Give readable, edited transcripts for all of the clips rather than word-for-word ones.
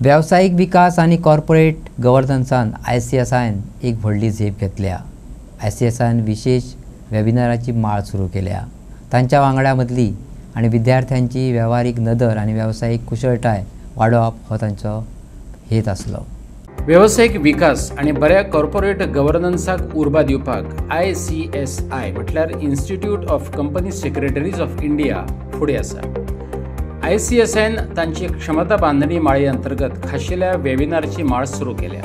व्यावसायिक विकास आणि कॉर्पोरेट गव्हर्नन्सान ICSIन एक व्हडली झेप घेतल्या. ICSIन विशेष वेबिनाराची माळ सुरू केल्या. तांच्या वांगड्या मदली आणि विद्यार्थ्यांची व्यावहारिक नदर आणि व्यावसायिक कुशळटाय वाडोवप हो तांचो हेत आसलो. व्यावसायिक विकास आणि बऱ्या कॉर्पोरेट गव्हर्नन्साक उर्बा दिवपाक ICSI म्हटल्यार institute of company secretaries of India फुडें आसा. ICSIन तांची क्षमता बांधणी माळी अंतर्गत खाशेल्या वेबिनारची माळ सुरू केल्या.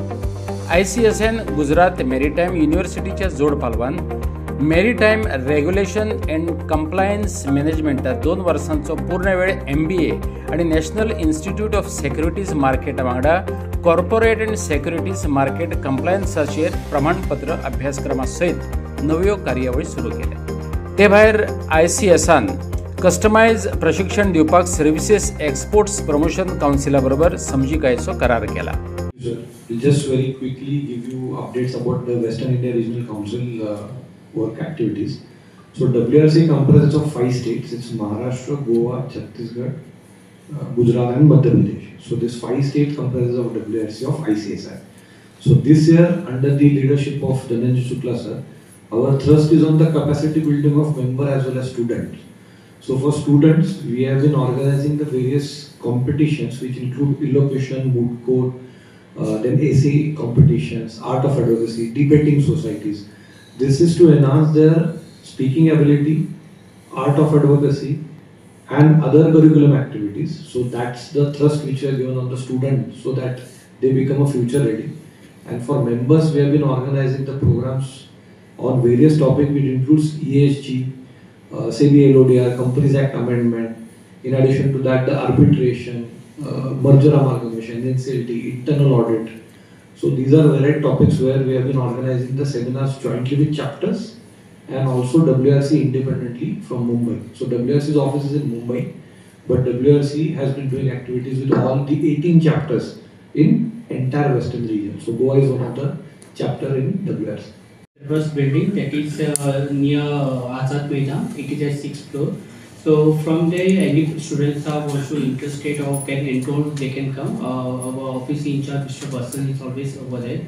ICSIन गुजरात मेरीटाईम युनिव्हर्सिटीच्या जोड पालवान मेरीटाईम रेग्युलेशन अँड कंप्लायन्स मॅनेजमेंटात 2 वर्सांचो पूर्ण वेळ MBA आणि national institute of securities Marketa वांगडा कॉर्पोरेट अँड सेक्युरिटीज मार्केट कंप्लायन्साचेर प्रमाणपत्र अभ्यासक्रमा सयत नव्यो कार्यावळी सुरू केल्या. ते भायर ICSIन कस्टमायज प्रशिक्षण दिवपाक सर्विसेस एक्सपोर्ट्स प्रमोशन काउन्सिला बरोबर समजिकायेचो करार केला. Just very quickly give you updates about the Western India Regional Council work activities. So WRC comprises of 5 states. It's Maharashtra, Goa, Chhattisgarh, Gujarat and Madhya Pradesh. So this 5 states comprises of WRC of ICSI. So this year under the leadership of Dhananjay Shukla sir, our thrust is on the capacity building of member as well as students. So for students, we have been organizing the various competitions which include elocution, moot court, then essay competitions, art of advocacy, debating societies. This is to enhance their speaking ability, art of advocacy and other curriculum activities. So that's the thrust which we have given on the student so that they become a future ready. And for members, we have been organizing the programs on various topics which includes ESG, SEBI LODR, Companies Act Amendment. In addition to that, the arbitration, merger amalgamation, NCLT, internal audit. So these are varied topics where we have been organizing the seminars jointly with chapters and also WRC independently from Mumbai. So WRC's office is in Mumbai, but WRC has been doing activities with all the 18 chapters in entire western region. So Goa is one of the chapter in WRC. First building that is near Azad Maidan. It is at 6th floor. So from there, any students are also interested or can enroll, they can come. Our office in charge, Mr. Basan, is always over there.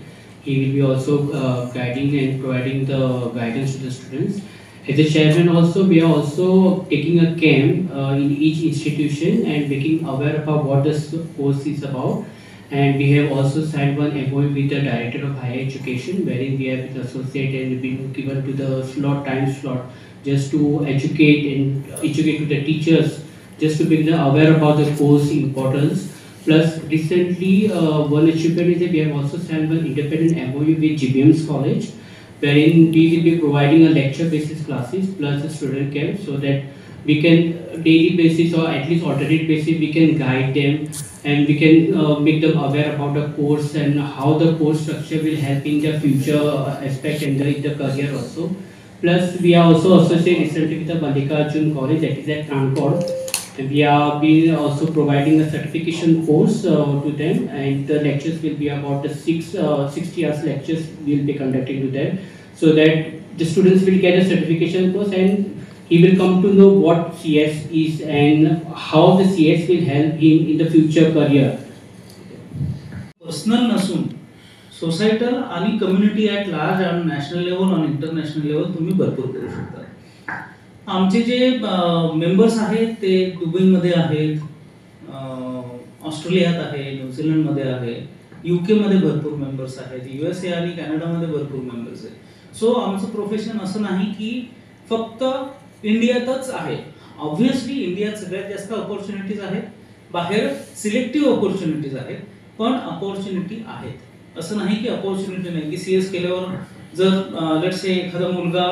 He will be also guiding and providing the guidance to the students. As a chairman also, we are also taking a camp in each institution and making aware about what this course is about. And we have also signed one MOU with the Director of Higher Education, wherein we have been associated and been given to the time slot just to educate to the teachers, just to make them aware about the course importance. Plus recently one achievement is that we have also signed one independent MOU with GBM's College, wherein we will be providing a lecture basis classes plus a student camp so that we can daily basis or at least alternate basis we can guide them and we can make them aware about the course and how the course structure will help in the future aspect and in the career also. Plus we are also associated recently with the Mallikarjun College that is at Rampur. And we are also providing a certification course to them, and the lectures will be about the 60 hours lectures we will be conducting to them so that the students will get a certification course and he will come to know what CS is and how the CS will help him in the future career. Personal नसून societal आणि community at large आणि national level आणि international level तुम्ही भरपूर करू शकता. आमचे जे members आहेत ते दुबईमध्ये आहेत, ऑस्ट्रेलियात आहे, न्यूझीलंडमध्ये आहे, UK मध्ये भरपूर मेंबर्स आहेत, USA आणि कॅनडामध्ये भरपूर मेंबर्स आहेत. सो आमचं प्रोफेशन असं नाही की फक्त इंडियातच आहे. ऑब्व्हियसली इंडियात सगळ्यात जास्त अपॉर्च्युनिटीज आहेत, बाहेर सिलेक्टिव्ह अपॉर्च्युनिटीज आहेत, पण अपॉर्च्युनिटी आहेत. असं नाही की अपॉर्च्युनिटी नाही की CS केल्यावर जर लेट्स से एखादा मुलगा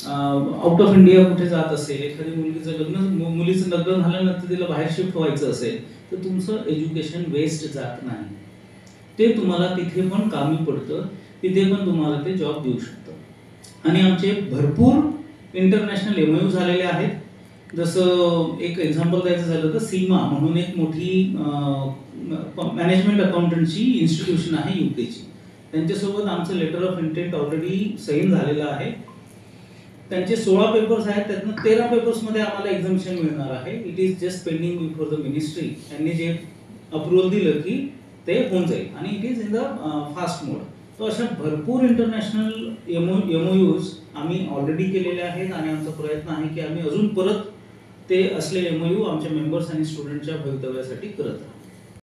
आउट ऑफ इंडिया कुठे जात असेल, एखादी मुलीचं लग्न झाल्यानंतर तिला बाहेर शिफ्ट व्हायचं असेल तर तुमचं एज्युकेशन वेस्ट जात नाही. ते तुम्हाला तिथे पण कामी पडतं, तिथे पण तुम्हाला ते जॉब देऊ शकतं. आणि आमचे भरपूर इंटरनॅशनल MOU झालेले आहेत. जसं एक एक्झाम्पल द्यायचं झालं तर सीमा म्हणून एक मोठी मॅनेजमेंट अकाउंटंटची इन्स्टिट्यूशन आहे UKची. त्यांच्यासोबत आमचं letter of intent already sign झालेलं आहे. त्यांचे 16 पेपर्स आहेत, त्यातनं 13 पेपर्समध्ये आम्हाला एक्झामिशन मिळणार आहे. It is just pending before the ministry. त्यांनी जे अप्रुव्हल दिलं की ते होऊन जाईल आणि it is in the fast mode. तो अशा भरपूर इंटरनॅशनल MOUs आम्ही ऑलरेडी केलेले आहेत आणि आमचा प्रयत्न आहे की आम्ही अजून परत ते असले MOU आमच्या मेंबर्स आणि स्टुडंटच्या भवितव्यासाठी करत राहू.